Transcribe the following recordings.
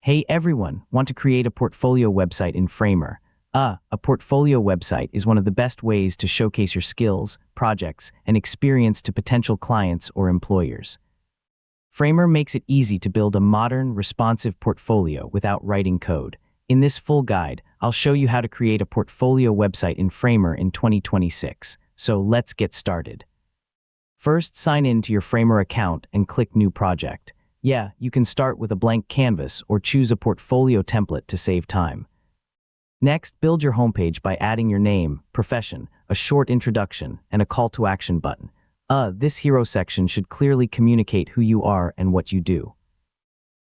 Hey everyone, want to create a portfolio website in Framer? A portfolio website is one of the best ways to showcase your skills, projects, and experience to potential clients or employers. Framer makes it easy to build a modern, responsive portfolio without writing code. In this full guide, I'll show you how to create a portfolio website in Framer in 2026. So let's get started. First, sign in to your Framer account and click New Project. Yeah, you can start with a blank canvas or choose a portfolio template to save time. Next, build your homepage by adding your name, profession, a short introduction, and a call to action button. This hero section should clearly communicate who you are and what you do.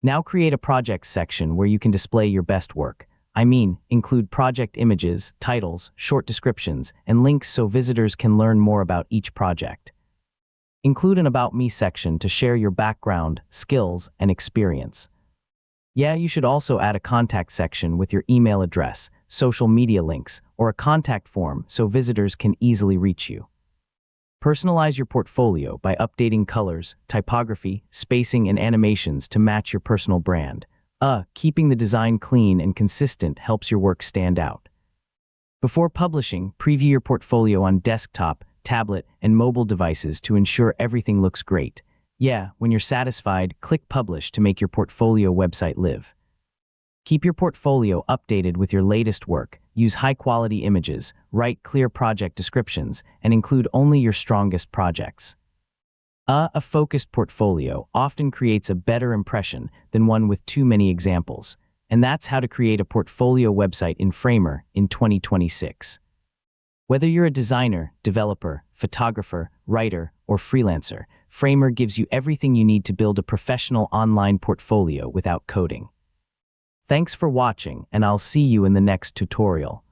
Now create a projects section where you can display your best work. Include project images, titles, short descriptions, and links so visitors can learn more about each project. Include an About Me section to share your background, skills, and experience. Yeah, you should also add a contact section with your email address, social media links, or a contact form so visitors can easily reach you. Personalize your portfolio by updating colors, typography, spacing, and animations to match your personal brand. Keeping the design clean and consistent helps your work stand out. Before publishing, preview your portfolio on desktop, tablet, and mobile devices to ensure everything looks great. Yeah, when you're satisfied, click Publish to make your portfolio website live. Keep your portfolio updated with your latest work, use high-quality images, write clear project descriptions, and include only your strongest projects. A focused portfolio often creates a better impression than one with too many examples, and that's how to create a portfolio website in Framer in 2026. Whether you're a designer, developer, photographer, writer, or freelancer, Framer gives you everything you need to build a professional online portfolio without coding. Thanks for watching, and I'll see you in the next tutorial.